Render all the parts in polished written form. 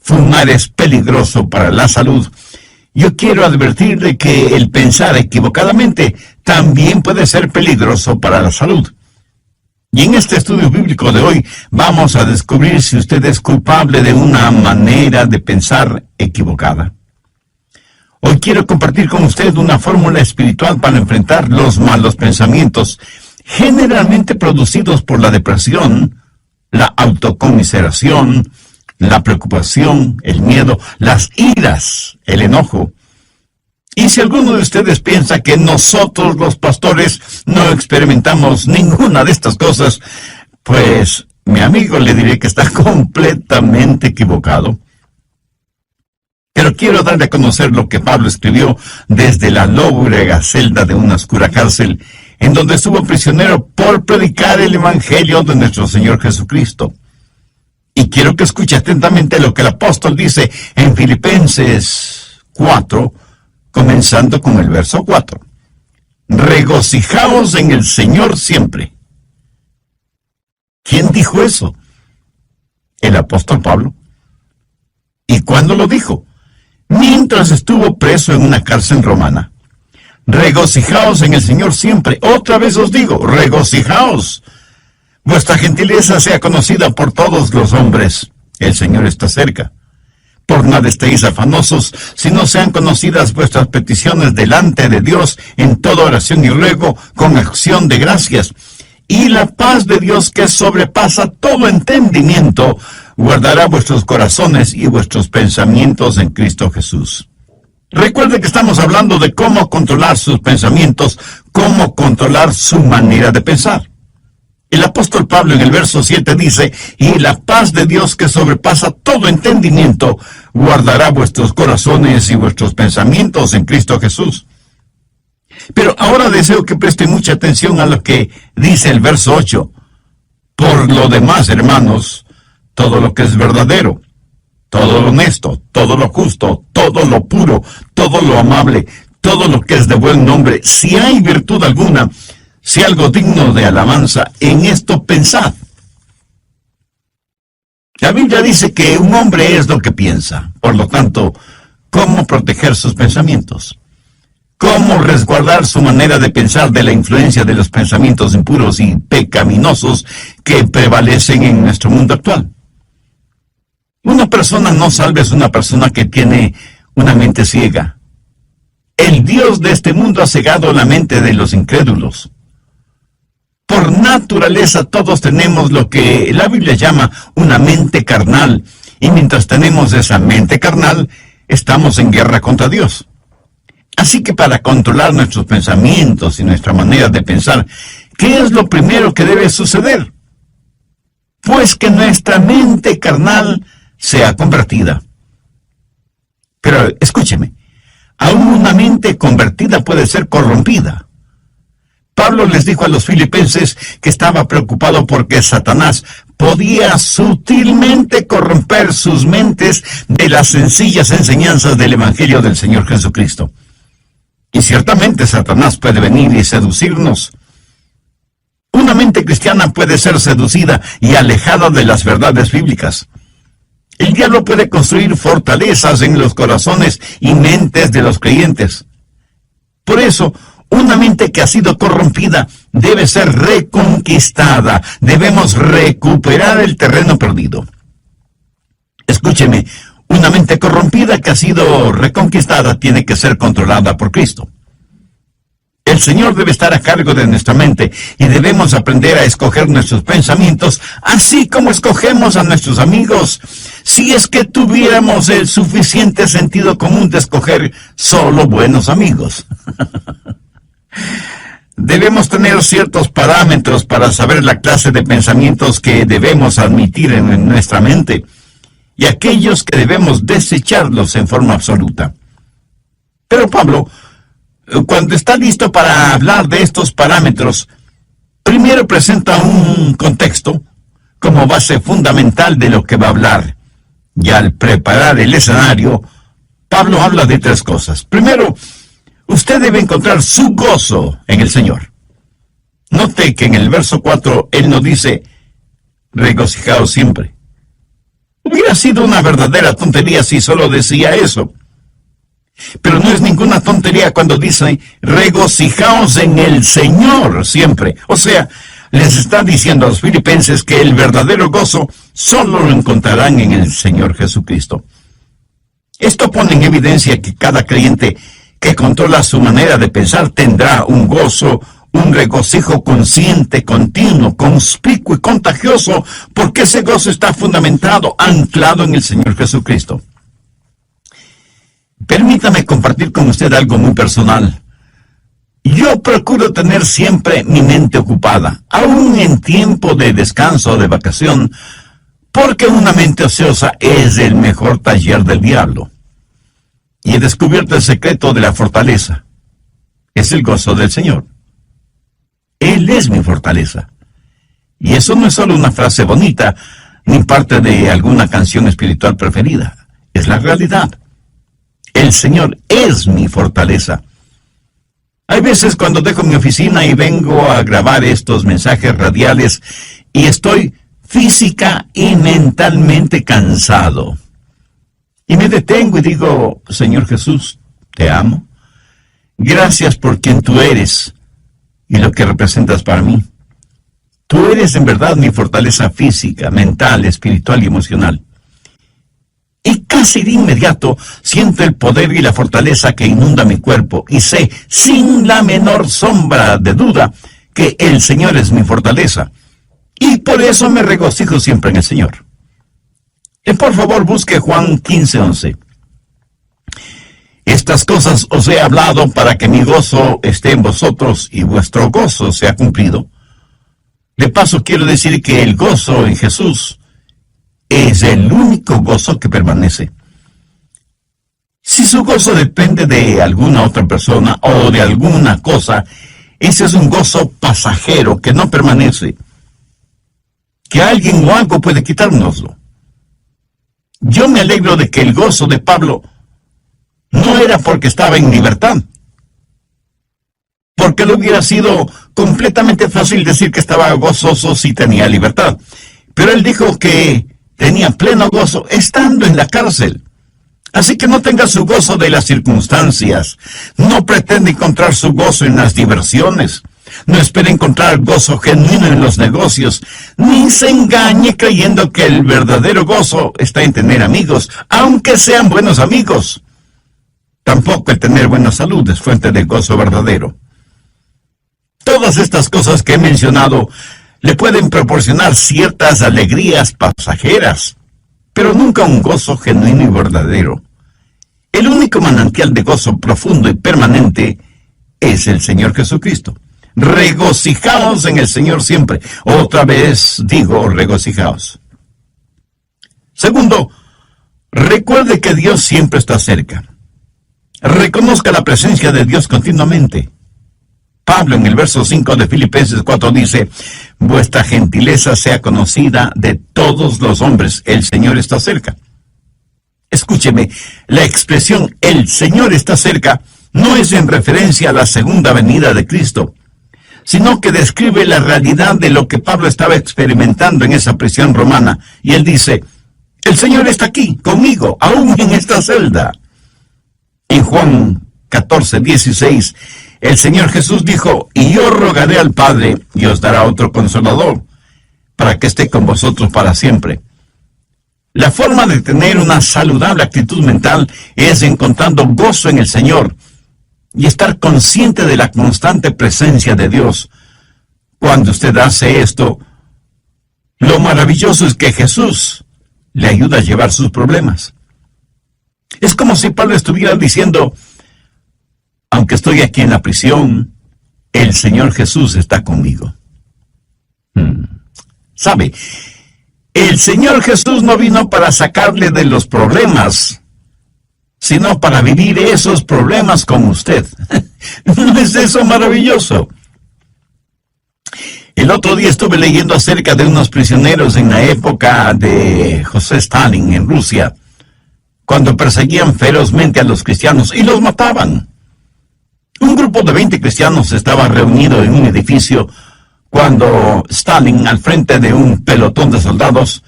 Fumar es peligroso para la salud. Yo quiero advertir de que el pensar equivocadamente también puede ser peligroso para la salud. Y en este estudio bíblico de hoy vamos a descubrir si usted es culpable de una manera de pensar equivocada. Hoy quiero compartir con usted una fórmula espiritual para enfrentar los malos pensamientos, generalmente producidos por la depresión, la autocomiseración, la preocupación, el miedo, las iras, el enojo. Y si alguno de ustedes piensa que nosotros los pastores no experimentamos ninguna de estas cosas, pues mi amigo le diré que está completamente equivocado. Pero quiero darle a conocer lo que Pablo escribió desde la lóbrega celda de una oscura cárcel, en donde estuvo prisionero por predicar el Evangelio de nuestro Señor Jesucristo. Y quiero que escuche atentamente lo que el apóstol dice en Filipenses 4, comenzando con el verso 4. Regocijaos en el Señor siempre. ¿Quién dijo eso? El apóstol Pablo. ¿Y cuándo lo dijo? Mientras estuvo preso en una cárcel romana. Regocijaos en el Señor siempre. Otra vez os digo, regocijaos. Vuestra gentileza sea conocida por todos los hombres. El Señor está cerca. Por nada estéis afanosos, sino sean conocidas vuestras peticiones delante de Dios en toda oración y ruego con acción de gracias. Y la paz de Dios, que sobrepasa todo entendimiento, guardará vuestros corazones y vuestros pensamientos en Cristo Jesús. Recuerde que estamos hablando de cómo controlar sus pensamientos, cómo controlar su manera de pensar. El apóstol Pablo en el verso 7 dice, y la paz de Dios que sobrepasa todo entendimiento, guardará vuestros corazones y vuestros pensamientos en Cristo Jesús. Pero ahora deseo que preste mucha atención a lo que dice el verso 8. Por lo demás, hermanos, todo lo que es verdadero, todo lo honesto, todo lo justo, todo lo puro, todo lo amable, todo lo que es de buen nombre, si hay virtud alguna, si algo digno de alabanza, en esto pensad. La Biblia dice que un hombre es lo que piensa. Por lo tanto, ¿cómo proteger sus pensamientos? ¿Cómo resguardar su manera de pensar de la influencia de los pensamientos impuros y pecaminosos que prevalecen en nuestro mundo actual? Una persona no salva es una persona que tiene una mente ciega. El Dios de este mundo ha cegado la mente de los incrédulos. Por naturaleza todos tenemos lo que la Biblia llama una mente carnal, y mientras tenemos esa mente carnal, estamos en guerra contra Dios. Así que para controlar nuestros pensamientos y nuestra manera de pensar, ¿qué es lo primero que debe suceder? Pues que nuestra mente carnal sea convertida. Pero escúcheme, aún una mente convertida puede ser corrompida. Pablo les dijo a los filipenses que estaba preocupado porque Satanás podía sutilmente corromper sus mentes de las sencillas enseñanzas del Evangelio del Señor Jesucristo. Y ciertamente Satanás puede venir y seducirnos. Una mente cristiana puede ser seducida y alejada de las verdades bíblicas. El diablo puede construir fortalezas en los corazones y mentes de los creyentes. Por eso, una mente que ha sido corrompida debe ser reconquistada. Debemos recuperar el terreno perdido. Escúcheme, una mente corrompida que ha sido reconquistada tiene que ser controlada por Cristo. El Señor debe estar a cargo de nuestra mente y debemos aprender a escoger nuestros pensamientos, así como escogemos a nuestros amigos. Si es que tuviéramos el suficiente sentido común de escoger solo buenos amigos. Debemos tener ciertos parámetros para saber la clase de pensamientos que debemos admitir en nuestra mente y aquellos que debemos desecharlos en forma absoluta. Pero Pablo, cuando está listo para hablar de estos parámetros, primero presenta un contexto como base fundamental de lo que va a hablar. Y al preparar el escenario, Pablo habla de tres cosas. Primero, usted debe encontrar su gozo en el Señor. Note que en el verso 4 él nos dice, regocijaos siempre. Hubiera sido una verdadera tontería si solo decía eso. Pero no es ninguna tontería cuando dice, regocijaos en el Señor siempre. O sea, les está diciendo a los filipenses que el verdadero gozo solo lo encontrarán en el Señor Jesucristo. Esto pone en evidencia que cada creyente que controla su manera de pensar tendrá un gozo, un regocijo consciente, continuo, conspicuo y contagioso, porque ese gozo está fundamentado, anclado en el Señor Jesucristo. Permítame compartir con usted algo muy personal. Yo procuro tener siempre mi mente ocupada, aún en tiempo de descanso o de vacación, porque una mente ociosa es el mejor taller del diablo. Y he descubierto el secreto de la fortaleza. Es el gozo del Señor. Él es mi fortaleza. Y eso no es solo una frase bonita, ni parte de alguna canción espiritual preferida. Es la realidad. El Señor es mi fortaleza. Hay veces cuando dejo mi oficina y vengo a grabar estos mensajes radiales y estoy física y mentalmente cansado. Y me detengo y digo, Señor Jesús, te amo. Gracias por quien tú eres y lo que representas para mí. Tú eres en verdad mi fortaleza física, mental, espiritual y emocional. Y casi de inmediato siento el poder y la fortaleza que inunda mi cuerpo y sé, sin la menor sombra de duda, que el Señor es mi fortaleza. Y por eso me regocijo siempre en el Señor. Por favor, busque Juan 15:11. Estas cosas os he hablado para que mi gozo esté en vosotros y vuestro gozo sea cumplido. De paso, quiero decir que el gozo en Jesús es el único gozo que permanece. Si su gozo depende de alguna otra persona o de alguna cosa, ese es un gozo pasajero que no permanece. Que alguien o algo puede quitárnoslo. Yo me alegro de que el gozo de Pablo no era porque estaba en libertad. Porque le hubiera sido completamente fácil decir que estaba gozoso si tenía libertad. Pero él dijo que tenía pleno gozo estando en la cárcel. Así que no tenga su gozo de las circunstancias. No pretende encontrar su gozo en las diversiones. No espere encontrar gozo genuino en los negocios. Ni se engañe creyendo que el verdadero gozo está en tener amigos, aunque sean buenos amigos. Tampoco el tener buena salud es fuente de gozo verdadero. Todas estas cosas que he mencionado le pueden proporcionar ciertas alegrías pasajeras, pero nunca un gozo genuino y verdadero. El único manantial de gozo profundo y permanente es el Señor Jesucristo. Regocijaos en el Señor siempre. Otra vez digo, regocijaos. Segundo, recuerde que Dios siempre está cerca. Reconozca la presencia de Dios continuamente. Pablo en el verso 5 de Filipenses 4 dice, vuestra gentileza sea conocida de todos los hombres, el Señor está cerca. Escúcheme, la expresión el Señor está cerca no es en referencia a la segunda venida de Cristo, sino que describe la realidad de lo que Pablo estaba experimentando en esa prisión romana. Y él dice, el Señor está aquí, conmigo, aún en esta celda. En Juan 14:16, el Señor Jesús dijo, y yo rogaré al Padre, y os dará otro consolador, para que esté con vosotros para siempre. La forma de tener una saludable actitud mental es encontrando gozo en el Señor, y estar consciente de la constante presencia de Dios. Cuando usted hace esto, lo maravilloso es que Jesús le ayuda a llevar sus problemas. Es como si Pablo estuviera diciendo, aunque estoy aquí en la prisión, el Señor Jesús está conmigo. ¿Sabe? El Señor Jesús no vino para sacarle de los problemas, sino para vivir esos problemas con usted. ¿No es eso maravilloso? El otro día estuve leyendo acerca de unos prisioneros en la época de José Stalin en Rusia, cuando perseguían ferozmente a los cristianos y los mataban. Un grupo de 20 cristianos estaba reunido en un edificio cuando Stalin, al frente de un pelotón de soldados,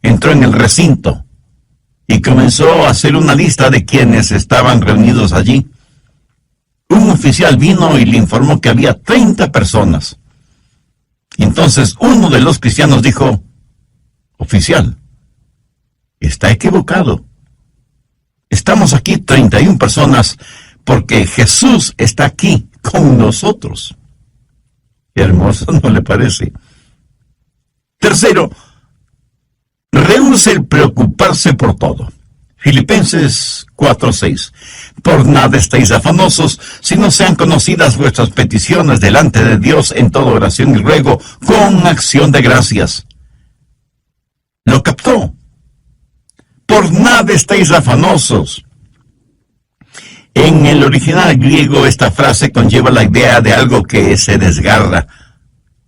entró en el recinto y comenzó a hacer una lista de quienes estaban reunidos allí. Un oficial vino y le informó que había 30 personas. Entonces uno de los cristianos dijo: oficial, está equivocado. Estamos aquí 31 personas porque Jesús está aquí con nosotros. Qué hermoso, ¿no le parece? Tercero, rehúse el preocuparse por todo. Filipenses 4:6. Por nada estéis afanosos, sino sean conocidas vuestras peticiones delante de Dios en toda oración y ruego, con acción de gracias. ¿Lo captó? Por nada estéis afanosos. En el original griego esta frase conlleva la idea de algo que se desgarra.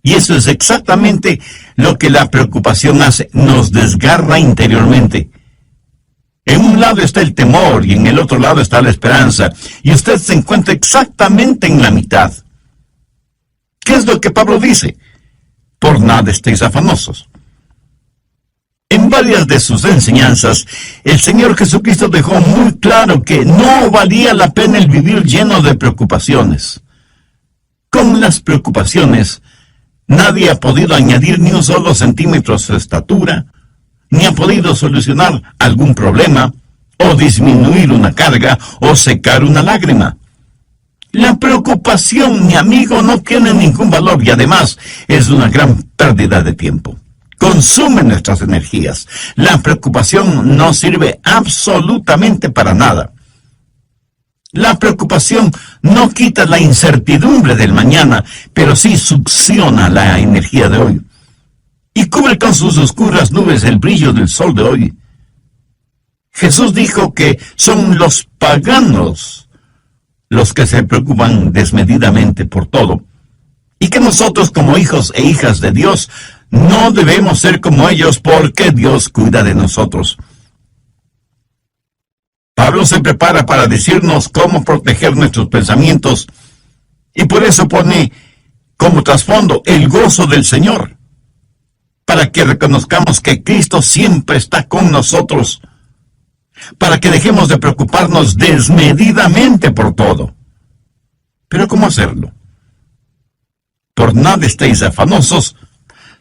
Y eso es exactamente lo que la preocupación hace, nos desgarra interiormente. En un lado está el temor y en el otro lado está la esperanza, y usted se encuentra exactamente en la mitad. ¿Qué es lo que Pablo dice? Por nada estéis afanosos. En varias de sus enseñanzas, el Señor Jesucristo dejó muy claro que no valía la pena el vivir lleno de preocupaciones. Con las preocupaciones, nadie ha podido añadir ni un solo centímetro a su estatura, ni ha podido solucionar algún problema, o disminuir una carga, o secar una lágrima. La preocupación, mi amigo, no tiene ningún valor y además es una gran pérdida de tiempo. Consume nuestras energías. La preocupación no sirve absolutamente para nada. La preocupación no quita la incertidumbre del mañana, pero sí succiona la energía de hoy. Y cubre con sus oscuras nubes el brillo del sol de hoy. Jesús dijo que son los paganos los que se preocupan desmedidamente por todo, y que nosotros como hijos e hijas de Dios no debemos ser como ellos porque Dios cuida de nosotros. Pablo se prepara para decirnos cómo proteger nuestros pensamientos, y por eso pone como trasfondo el gozo del Señor, para que reconozcamos que Cristo siempre está con nosotros, para que dejemos de preocuparnos desmedidamente por todo. ¿Pero cómo hacerlo? Por nada estéis afanosos,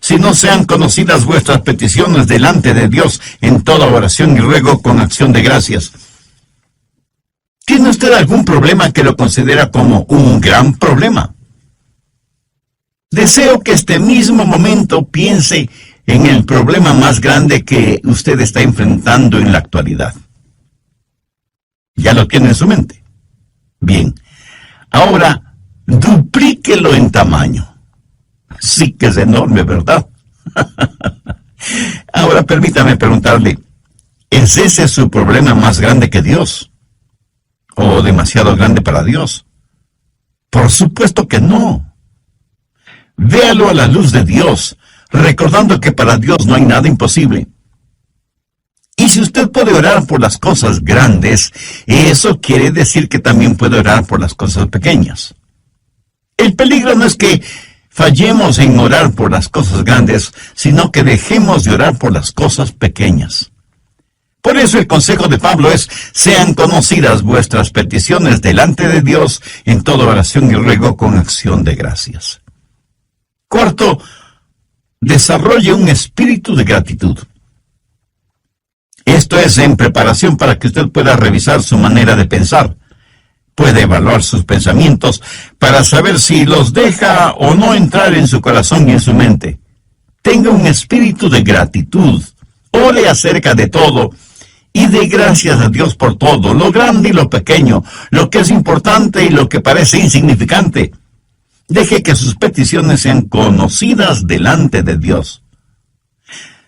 si no sean conocidas vuestras peticiones delante de Dios en toda oración y ruego con acción de gracias. ¿Tiene usted algún problema que lo considera como un gran problema? Deseo que este mismo momento piense en el problema más grande que usted está enfrentando en la actualidad. ¿Ya lo tiene en su mente? Bien. Ahora, duplíquelo en tamaño. Sí que es enorme, ¿verdad? Ahora permítame preguntarle, ¿es ese su problema más grande que Dios? ¿O demasiado grande para Dios? Por supuesto que no. Véalo a la luz de Dios, recordando que para Dios no hay nada imposible. Y si usted puede orar por las cosas grandes, eso quiere decir que también puede orar por las cosas pequeñas. El peligro no es que fallemos en orar por las cosas grandes, sino que dejemos de orar por las cosas pequeñas. Por eso el consejo de Pablo es: sean conocidas vuestras peticiones delante de Dios en toda oración y ruego con acción de gracias. Cuarto, desarrolle un espíritu de gratitud. Esto es en preparación para que usted pueda revisar su manera de pensar. Puede evaluar sus pensamientos para saber si los deja o no entrar en su corazón y en su mente. Tenga un espíritu de gratitud. Ore acerca de todo y dé gracias a Dios por todo, lo grande y lo pequeño, lo que es importante y lo que parece insignificante. Deje que sus peticiones sean conocidas delante de Dios.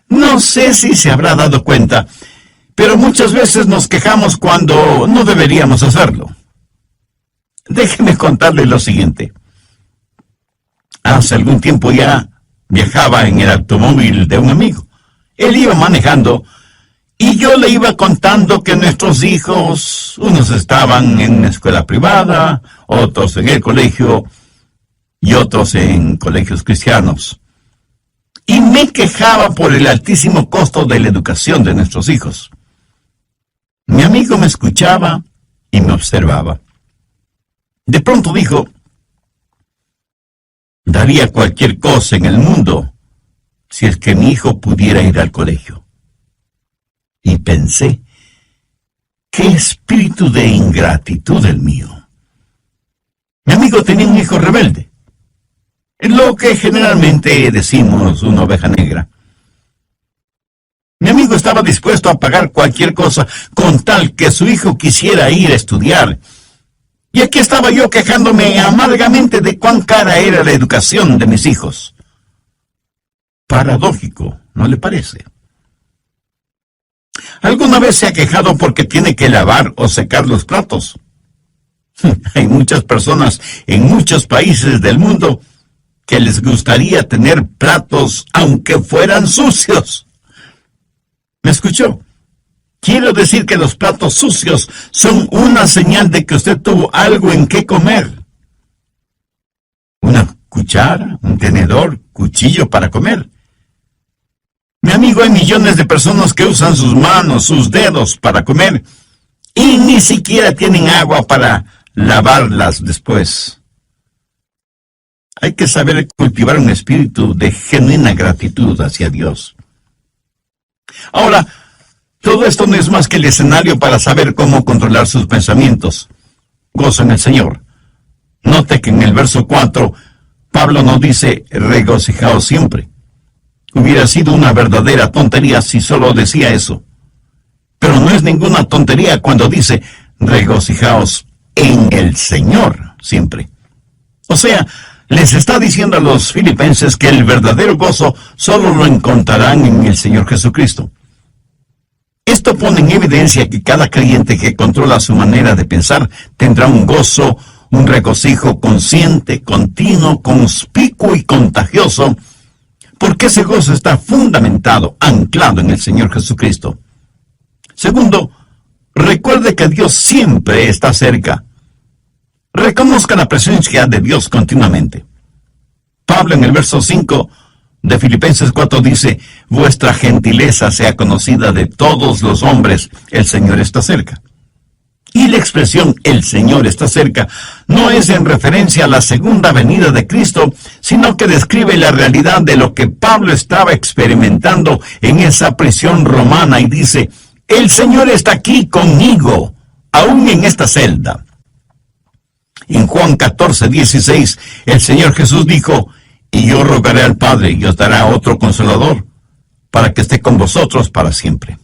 No sé si se habrá dado cuenta, pero muchas veces nos quejamos cuando no deberíamos hacerlo. Déjeme contarle lo siguiente. Hace algún tiempo ya viajaba en el automóvil de un amigo. Él iba manejando y yo le iba contando que nuestros hijos, unos estaban en escuela privada, otros en el colegio y otros en colegios cristianos. Y me quejaba por el altísimo costo de la educación de nuestros hijos. amigo me escuchaba y me observaba. De pronto dijo: daría cualquier cosa en el mundo si es que mi hijo pudiera ir al colegio. Y pensé: qué espíritu de ingratitud el mío. Mi amigo tenía un hijo rebelde, lo que generalmente decimos una oveja negra. Mi amigo estaba dispuesto a pagar cualquier cosa con tal que su hijo quisiera ir a estudiar. Y aquí estaba yo quejándome amargamente de cuán cara era la educación de mis hijos. Paradójico, ¿no le parece? ¿Alguna vez se ha quejado porque tiene que lavar o secar los platos? Hay muchas personas en muchos países del mundo que les gustaría tener platos aunque fueran sucios. ¿Me escuchó? Quiero decir que los platos sucios son una señal de que usted tuvo algo en qué comer. Una cuchara, un tenedor, cuchillo para comer. Mi amigo, hay millones de personas que usan sus manos, sus dedos para comer y ni siquiera tienen agua para lavarlas después. Hay que saber cultivar un espíritu de genuina gratitud hacia Dios. Ahora, todo esto no es más que el escenario para saber cómo controlar sus pensamientos. Gozo en el Señor. Note que en el verso 4, Pablo nos dice: regocijaos siempre. Hubiera sido una verdadera tontería si solo decía eso. Pero no es ninguna tontería cuando dice: regocijaos en el Señor siempre. O sea, les está diciendo a los filipenses que el verdadero gozo solo lo encontrarán en el Señor Jesucristo. Esto pone en evidencia que cada creyente que controla su manera de pensar tendrá un gozo, un regocijo consciente, continuo, conspicuo y contagioso, porque ese gozo está fundamentado, anclado en el Señor Jesucristo. Segundo, recuerde que Dios siempre está cerca. Reconozca la presencia de Dios continuamente. Pablo en el verso 5 de Filipenses 4 dice: vuestra gentileza sea conocida de todos los hombres, el Señor está cerca. Y la expresión "el Señor está cerca" no es en referencia a la segunda venida de Cristo, sino que describe la realidad de lo que Pablo estaba experimentando en esa prisión romana y dice: el Señor está aquí conmigo, aún en esta celda. En Juan 14:16, el Señor Jesús dijo: y yo rogaré al Padre y os dará otro consolador, para que esté con vosotros para siempre.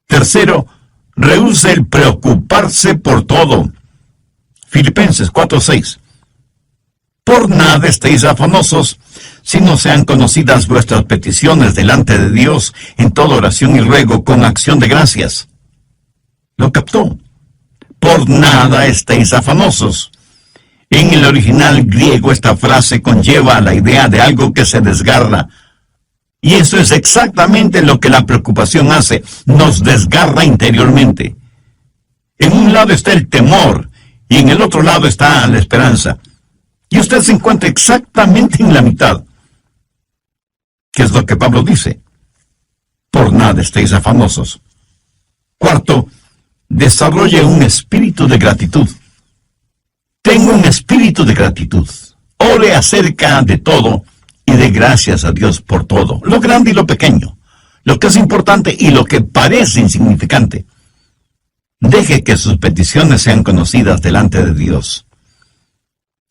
Tercero, rehúse el preocuparse por todo. Filipenses 4:6. Por nada estéis afanosos, si no sean conocidas vuestras peticiones delante de Dios en toda oración y ruego con acción de gracias. ¿Lo captó? Por nada estéis afanosos. En el original griego esta frase conlleva la idea de algo que se desgarra. Y eso es exactamente lo que la preocupación hace, nos desgarra interiormente. En un lado está el temor y en el otro lado está la esperanza. Y usted se encuentra exactamente en la mitad. ¿Qué es lo que Pablo dice? Por nada estéis afanosos. Cuarto, desarrolle un espíritu de gratitud. Tengo un espíritu de gratitud. Ore acerca de todo y de gracias a Dios por todo, lo grande y lo pequeño, lo que es importante y lo que parece insignificante. Deje que sus peticiones sean conocidas delante de Dios.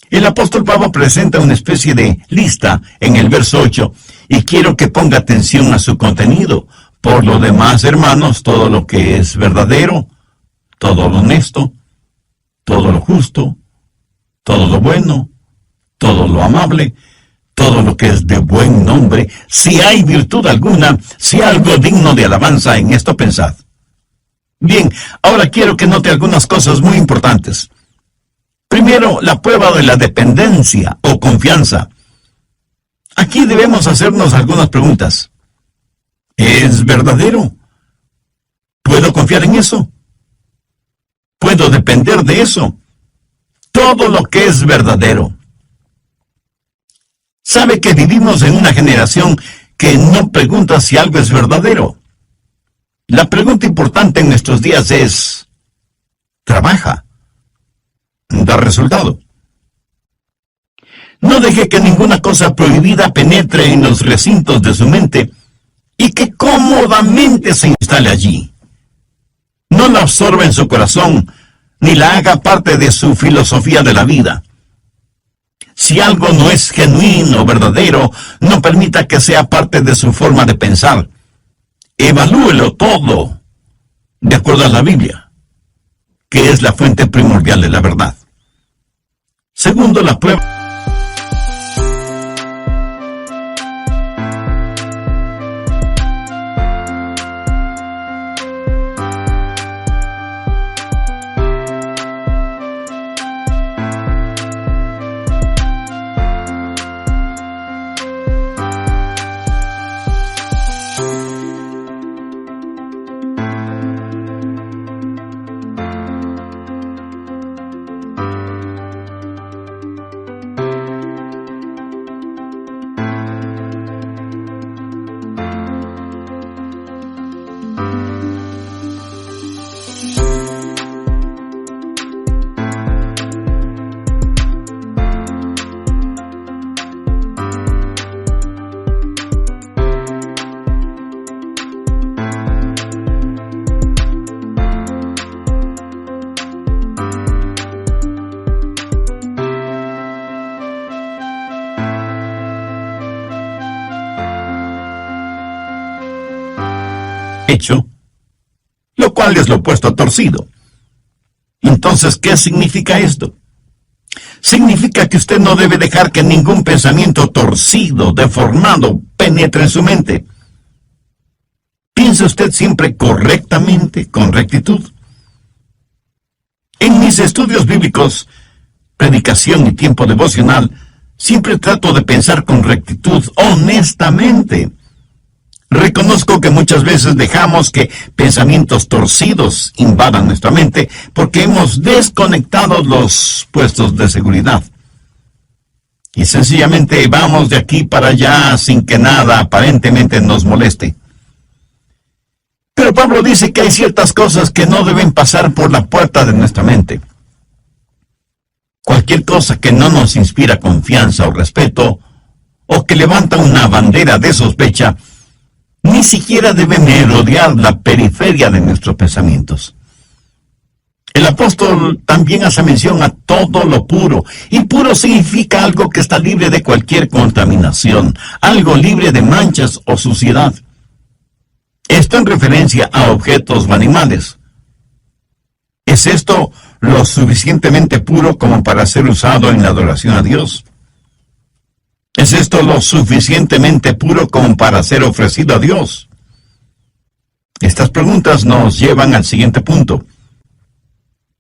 El apóstol Pablo presenta una especie de lista en el verso 8 y quiero que ponga atención a su contenido. Por lo demás, hermanos, todo lo que es verdadero, todo lo honesto, todo lo justo, todo lo bueno, todo lo amable, todo lo que es de buen nombre, si hay virtud alguna, si algo digno de alabanza, en esto pensad. Bien, ahora quiero que note algunas cosas muy importantes. Primero, la prueba de la dependencia o confianza. Aquí debemos hacernos algunas preguntas. ¿Es verdadero? ¿Puedo confiar en eso? ¿Puedo depender de eso? Todo lo que es verdadero. ¿Sabe que vivimos en una generación que no pregunta si algo es verdadero? La pregunta importante en nuestros días es, ¿trabaja? ¿Da resultado? No deje que ninguna cosa prohibida penetre en los recintos de su mente y que cómodamente se instale allí. No la absorba en su corazón, ni la haga parte de su filosofía de la vida. Si algo no es genuino o verdadero, no permita que sea parte de su forma de pensar. Evalúelo todo de acuerdo a la Biblia, que es la fuente primordial de la verdad. Segundo, la prueba. Hecho, lo cual es lo opuesto a torcido. Entonces, ¿qué significa esto? Significa que usted no debe dejar que ningún pensamiento torcido, deformado, penetre en su mente. ¿Piensa usted siempre correctamente, con rectitud? En mis estudios bíblicos, predicación y tiempo devocional, siempre trato de pensar con rectitud, honestamente. Reconozco que muchas veces dejamos que pensamientos torcidos invadan nuestra mente porque hemos desconectado los puestos de seguridad. Y sencillamente vamos de aquí para allá sin que nada aparentemente nos moleste. Pero Pablo dice que hay ciertas cosas que no deben pasar por la puerta de nuestra mente. Cualquier cosa que no nos inspira confianza o respeto, o que levanta una bandera de sospecha, ni siquiera debe merodear la periferia de nuestros pensamientos. El apóstol también hace mención a todo lo puro, y puro significa algo que está libre de cualquier contaminación, algo libre de manchas o suciedad. Esto en referencia a objetos o animales. ¿Es esto lo suficientemente puro como para ser usado en la adoración a Dios? ¿Es esto lo suficientemente puro como para ser ofrecido a Dios? Estas preguntas nos llevan al siguiente punto.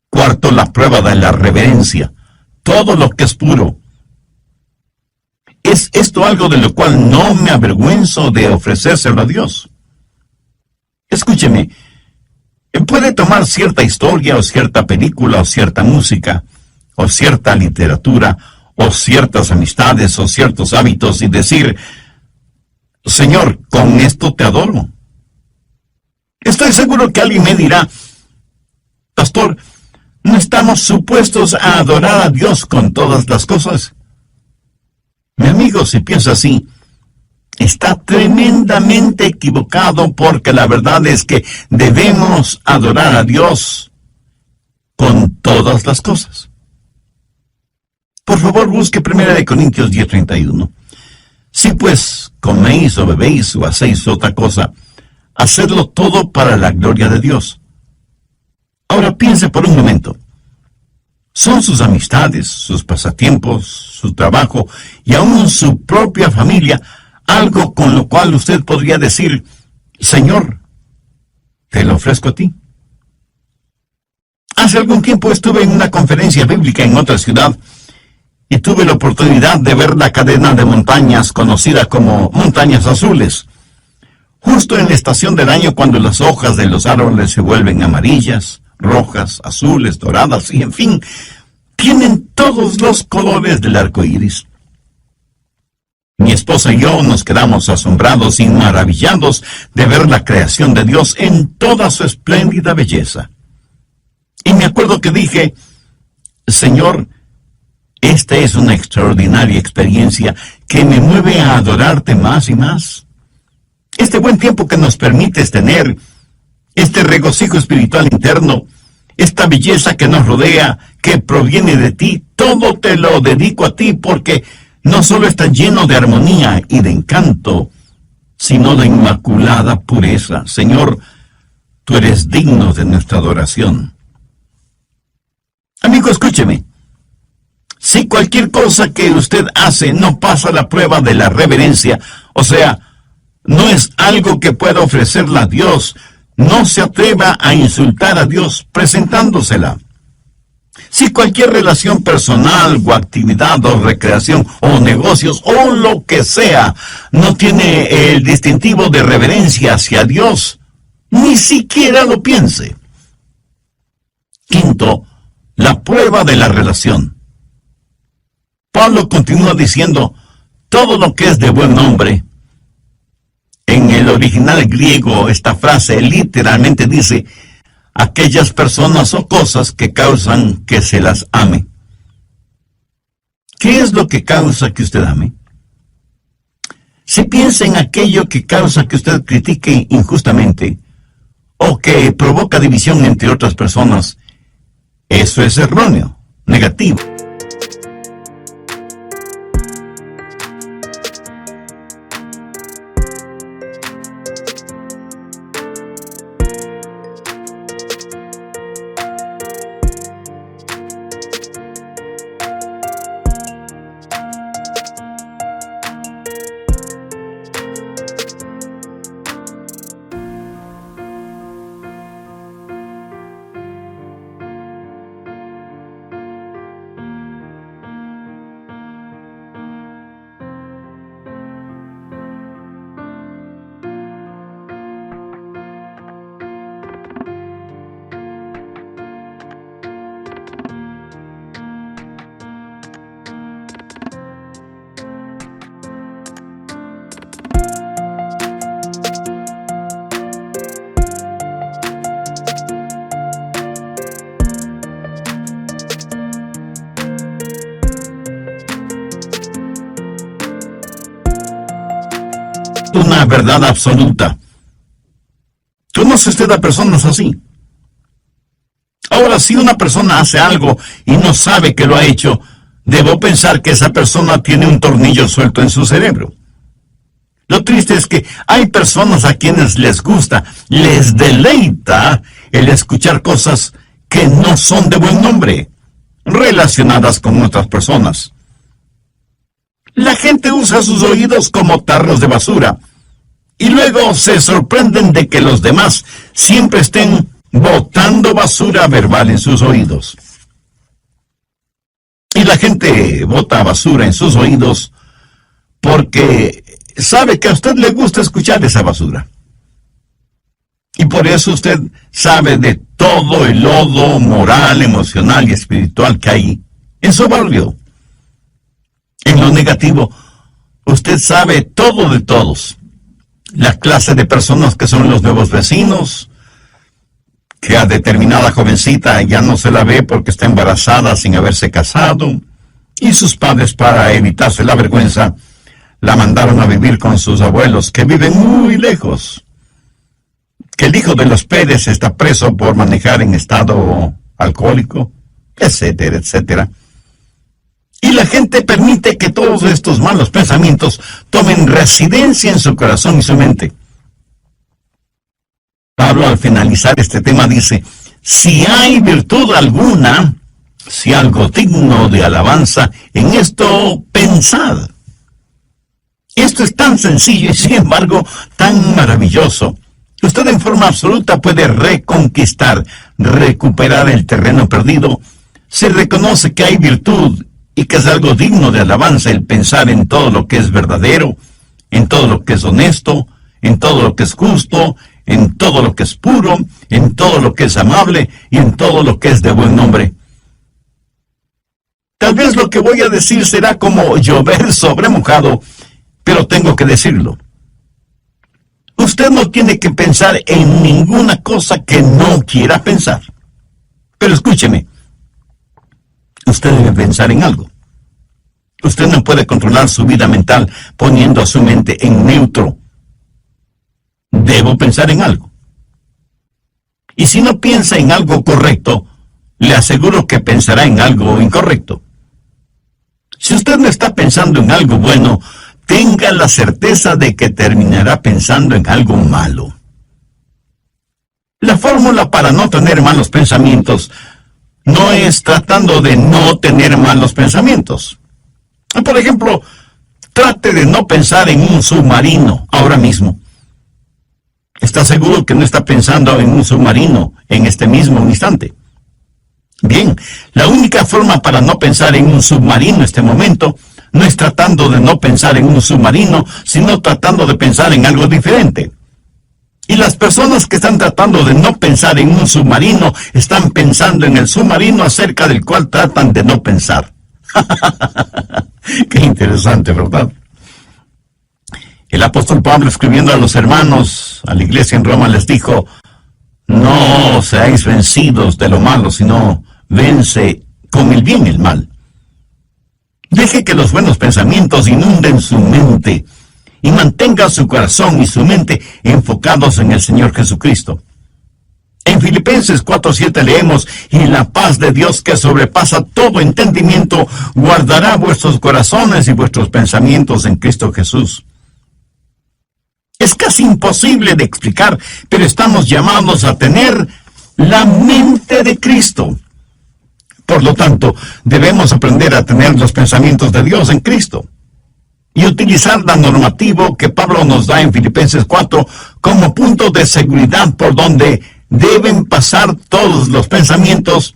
Cuarto, la prueba de la reverencia. Todo lo que es puro. ¿Es esto algo de lo cual no me avergüenzo de ofrecérselo a Dios? Escúcheme, puede tomar cierta historia o cierta película o cierta música o cierta literatura o ciertas amistades o ciertos hábitos y decir, Señor, con esto te adoro. Estoy seguro que alguien me dirá, Pastor, ¿no estamos supuestos a adorar a Dios con todas las cosas? Mi amigo, si piensa así, está tremendamente equivocado, porque la verdad es que debemos adorar a Dios con todas las cosas. Por favor, busque 1 Corintios 10:31. Si pues coméis o bebéis o hacéis otra cosa, hacedlo todo para la gloria de Dios. Ahora piense por un momento. ¿Son sus amistades, sus pasatiempos, su trabajo y aún su propia familia algo con lo cual usted podría decir, Señor, te lo ofrezco a ti? Hace algún tiempo estuve en una conferencia bíblica en otra ciudad y tuve la oportunidad de ver la cadena de montañas conocida como Montañas Azules. Justo en la estación del año, cuando las hojas de los árboles se vuelven amarillas, rojas, azules, doradas y en fin, tienen todos los colores del arco iris. Mi esposa y yo nos quedamos asombrados y maravillados de ver la creación de Dios en toda su espléndida belleza. Y me acuerdo que dije, Señor, esta es una extraordinaria experiencia que me mueve a adorarte más y más. Este buen tiempo que nos permites tener, este regocijo espiritual interno, esta belleza que nos rodea, que proviene de ti, todo te lo dedico a ti porque no solo está lleno de armonía y de encanto, sino de inmaculada pureza. Señor, tú eres digno de nuestra adoración. Amigo, escúcheme. Si cualquier cosa que usted hace no pasa la prueba de la reverencia, o sea, no es algo que pueda ofrecerle a Dios, no se atreva a insultar a Dios presentándosela. Si cualquier relación personal o actividad o recreación o negocios o lo que sea no tiene el distintivo de reverencia hacia Dios, ni siquiera lo piense. Quinto, la prueba de la relación. Pablo continúa diciendo, todo lo que es de buen nombre. En el original griego esta frase literalmente dice, aquellas personas o cosas que causan que se las ame. ¿Qué es lo que causa que usted ame? Si piensa en aquello que causa que usted critique injustamente o que provoca división entre otras personas, eso es erróneo, negativo. Una verdad absoluta. ¿Conoce usted a personas así? Ahora, si una persona hace algo y no sabe que lo ha hecho, debo pensar que esa persona tiene un tornillo suelto en su cerebro. Lo triste es que hay personas a quienes les gusta, les deleita el escuchar cosas que no son de buen nombre, relacionadas con otras personas. La gente usa sus oídos como tarros de basura y luego se sorprenden de que los demás siempre estén botando basura verbal en sus oídos. Y la gente bota basura en sus oídos porque sabe que a usted le gusta escuchar esa basura. Y por eso usted sabe de todo el lodo moral, emocional y espiritual que hay en su barrio. En lo negativo, usted sabe todo de todos. La clase de personas que son los nuevos vecinos, que a determinada jovencita ya no se la ve porque está embarazada sin haberse casado, y sus padres, para evitarse la vergüenza, la mandaron a vivir con sus abuelos, que viven muy lejos. Que el hijo de los Pérez está preso por manejar en estado alcohólico, etcétera, etcétera. Y la gente permite que todos estos malos pensamientos tomen residencia en su corazón y su mente. Pablo, al finalizar este tema, dice, si hay virtud alguna, si algo digno de alabanza, en esto pensad. Esto es tan sencillo y sin embargo tan maravilloso. Usted en forma absoluta puede reconquistar, recuperar el terreno perdido. Se reconoce que hay virtud y que es algo digno de alabanza el pensar en todo lo que es verdadero, en todo lo que es honesto, en todo lo que es justo, en todo lo que es puro, en todo lo que es amable y en todo lo que es de buen nombre. Tal vez lo que voy a decir será como llover sobre mojado, pero tengo que decirlo. Usted no tiene que pensar en ninguna cosa que no quiera pensar. Pero escúcheme, usted debe pensar en algo. Usted no puede controlar su vida mental poniendo a su mente en neutro. Debo pensar en algo. Y si no piensa en algo correcto, le aseguro que pensará en algo incorrecto. Si usted no está pensando en algo bueno, tenga la certeza de que terminará pensando en algo malo. La fórmula para no tener malos pensamientos no es tratando de no tener malos pensamientos. Por ejemplo, trate de no pensar en un submarino ahora mismo. ¿Está seguro que no está pensando en un submarino en este mismo instante? Bien, la única forma para no pensar en un submarino en este momento no es tratando de no pensar en un submarino, sino tratando de pensar en algo diferente. Y las personas que están tratando de no pensar en un submarino están pensando en el submarino acerca del cual tratan de no pensar. Qué interesante, ¿verdad? El apóstol Pablo, escribiendo a los hermanos, a la iglesia en Roma, les dijo: no seáis vencidos de lo malo, sino vence con el bien el mal. Deje que los buenos pensamientos inunden su mente y mantenga su corazón y su mente enfocados en el Señor Jesucristo. En Filipenses 4:7 leemos: y la paz de Dios, que sobrepasa todo entendimiento, guardará vuestros corazones y vuestros pensamientos en Cristo Jesús. Es casi imposible de explicar, pero estamos llamados a tener la mente de Cristo. Por lo tanto, debemos aprender a tener los pensamientos de Dios en Cristo y utilizar la normativa que Pablo nos da en Filipenses 4 como punto de seguridad por donde deben pasar todos los pensamientos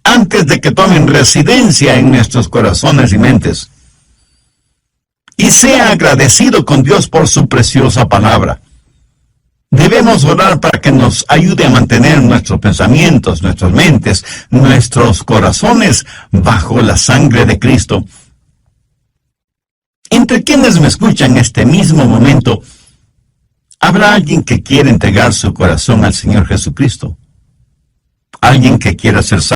antes de que tomen residencia en nuestros corazones y mentes. Y sea agradecido con Dios por su preciosa palabra. Debemos orar para que nos ayude a mantener nuestros pensamientos, nuestras mentes, nuestros corazones bajo la sangre de Cristo. Entre quienes me escuchan en este mismo momento, ¿habrá alguien que quiera entregar su corazón al Señor Jesucristo? ¿Alguien que quiera ser salvo?